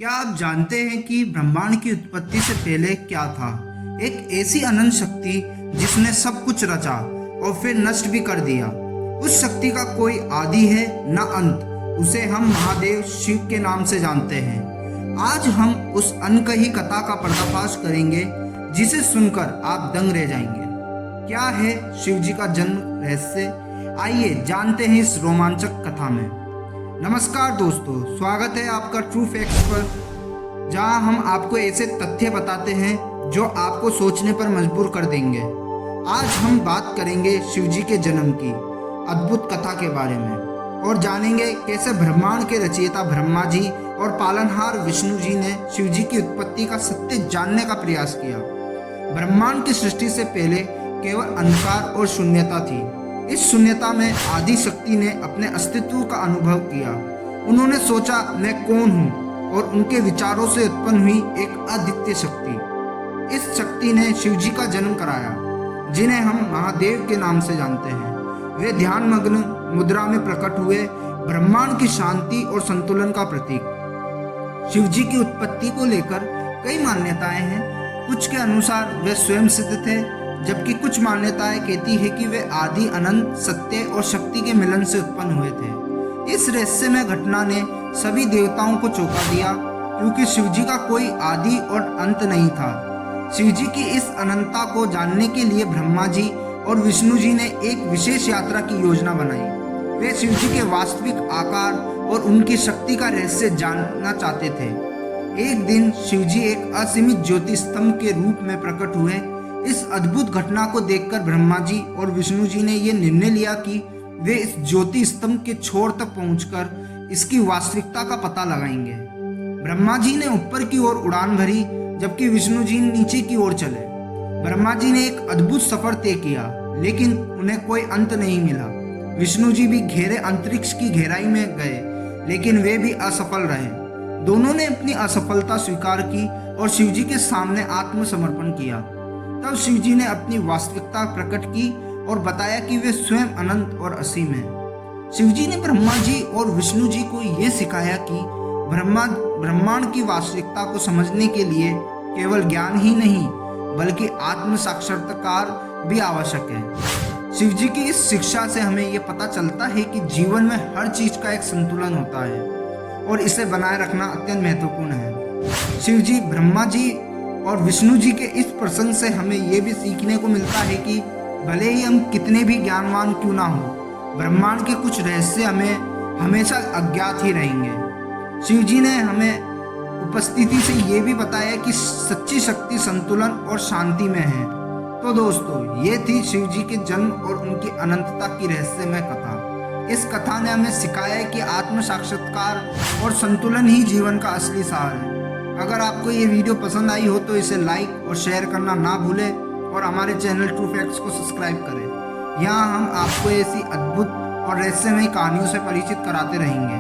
क्या आप जानते हैं कि ब्रह्मांड की उत्पत्ति से पहले क्या था? एक ऐसी अनंत शक्ति जिसने सब कुछ रचा और फिर नष्ट भी कर दिया। उस शक्ति का कोई आदि है न अंत। उसे हम महादेव शिव के नाम से जानते हैं। आज हम उस अनकही कथा का पर्दाफाश करेंगे जिसे सुनकर आप दंग रह जाएंगे। क्या है शिव जी का जन्म रहस्य? आइए जानते हैं इस रोमांचक कथा में। नमस्कार दोस्तों, स्वागत है आपका ट्रू फैक्ट्स पर, जहां हम आपको ऐसे तथ्य बताते हैं जो आपको सोचने पर मजबूर कर देंगे। आज हम बात करेंगे शिव जी के जन्म की अद्भुत कथा के बारे में और जानेंगे कैसे ब्रह्मांड के रचयिता ब्रह्मा जी और पालनहार विष्णु जी ने शिव जी की उत्पत्ति का सत्य जानने का प्रयास किया। ब्रह्मांड की सृष्टि से पहले केवल अंधकार और शून्यता थी। इस शून्यता में आदि शक्ति ने अपने अस्तित्व का अनुभव किया। उन्होंने सोचा, मैं कौन हूँ, और उनके विचारों से उत्पन्न हुई एक अद्वितीय शक्ति। इस शक्ति ने शिव जी का जन्म कराया, जिन्हें हम महादेव के नाम से जानते हैं। वे ध्यान मग्न मुद्रा में प्रकट हुए, ब्रह्मांड की शांति और संतुलन का प्रतीक। शिव जी की उत्पत्ति को लेकर कई मान्यताएं हैं। कुछ के अनुसार वे स्वयं सिद्ध थे, जबकि कुछ मान्यताएं कहती है कि वे आदि अनंत सत्य और शक्ति के मिलन से उत्पन्न हुए थे। इस रहस्यमय घटना ने सभी देवताओं को चौंका दिया, क्योंकि शिव जी का कोई आदि और अंत नहीं था। शिव जी की इस अनंतता को जानने के लिए ब्रह्मा जी और विष्णु जी ने एक विशेष यात्रा की योजना बनाई। वे शिव जी के वास्तविक आकार और उनकी शक्ति का रहस्य जानना चाहते थे। एक दिन शिव जी एक असीमित ज्योति स्तंभ के रूप में प्रकट हुए। इस अद्भुत घटना को देखकर ब्रह्मा जी और विष्णु जी ने यह निर्णय लिया कि वे इस ज्योति स्तंभ के छोर तक पहुंचकर इसकी वास्तविकता का पता लगाएंगे। ब्रह्मा जी ने ऊपर की ओर उड़ान भरी, जबकि विष्णु जी नीचे की ओर चले। ब्रह्मा जी ने एक अद्भुत सफर तय किया, लेकिन उन्हें कोई अंत नहीं मिला। विष्णु जी भी घेरे अंतरिक्ष की गहराई में गए, लेकिन वे भी असफल रहे। दोनों ने अपनी असफलता स्वीकार की और शिव जी के सामने आत्मसमर्पण किया। तब शिव जी ने अपनी वास्तविकता प्रकट की और बताया कि वे स्वयं अनंत और असीम हैं। शिव जी ने ब्रह्मा जी और विष्णु जी को यह सिखाया कि ब्रह्मांड की वास्तविकता को समझने के लिए केवल ज्ञान ही नहीं, बल्कि आत्म साक्षात्कार भी आवश्यक है। शिव जी की इस शिक्षा से हमें यह पता चलता है कि जीवन में हर चीज का एक संतुलन होता है और इसे बनाए रखना अत्यंत महत्वपूर्ण है। शिव जी, ब्रह्मा जी और विष्णु जी के इस प्रसंग से हमें यह भी सीखने को मिलता है कि भले ही हम कितने भी ज्ञानवान क्यों ना हो, ब्रह्मांड के कुछ रहस्य हमें हमेशा अज्ञात ही रहेंगे। शिव जी ने हमें उपस्थिति से ये भी बताया कि सच्ची शक्ति संतुलन और शांति में है। तो दोस्तों, ये थी शिव जी के जन्म और उनकी अनंतता की रहस्यमय कथा। इस कथा ने हमें सिखाया है कि आत्म साक्षात्कार और संतुलन ही जीवन का असली सार है। अगर आपको ये वीडियो पसंद आई हो तो इसे लाइक और शेयर करना ना भूलें और हमारे चैनल ट्रू फैक्ट्स को सब्सक्राइब करें। यहाँ हम आपको ऐसी अद्भुत और रहस्यमय कहानियों से परिचित कराते रहेंगे।